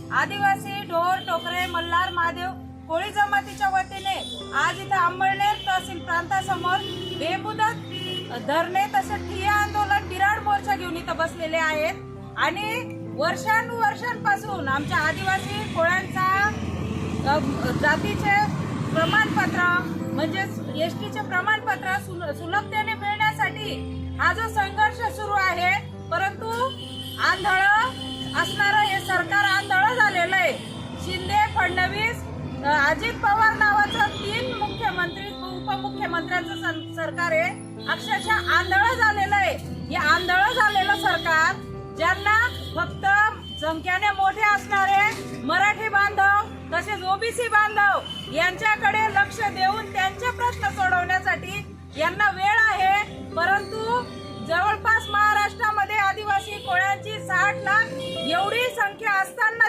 आदिवासी ढोर टोकरे मल्हार महादेव कोळी जमातीच्या वतीने आज इथं अंबळनेर तहसील प्रांतासमोर बेमुदत धरणे तसेच ठिय्या आंदोलन बिराड मोर्चा घेऊन इथं बसलेले आहेत आणि वर्षांपासून आमच्या आदिवासी कोळ्यांचा जातीचे प्रमाणपत्र म्हणजे एसटीचे प्रमाणपत्र सुलभतेने मिळण्यासाठी हा जो संघर्ष सुरू आहे, परंतु आंधळ असणारं हे सरकार आंधळ झालेलं आहे। शिंदे, फडणवीस, अजित पवार नावाचं 3 मुख्यमंत्री उपमुख्यमंत्र्यांचं सरकार आहे, अक्षरशः आंधळ झालेलं आहे। हे आंधळ झालेलं सरकार ज्यांना फक्त संख्येने मोठे असणारे मराठी बांधव तसेच ओबीसी बांधव यांच्याकडे लक्ष देऊन त्यांचे प्रश्न सोडवण्यासाठी यांना वेळ आहे, परंतु जवळपास महाराष्ट्रामध्ये आदिवासी कोळ्यांची 60 लाख एवढी संख्या असताना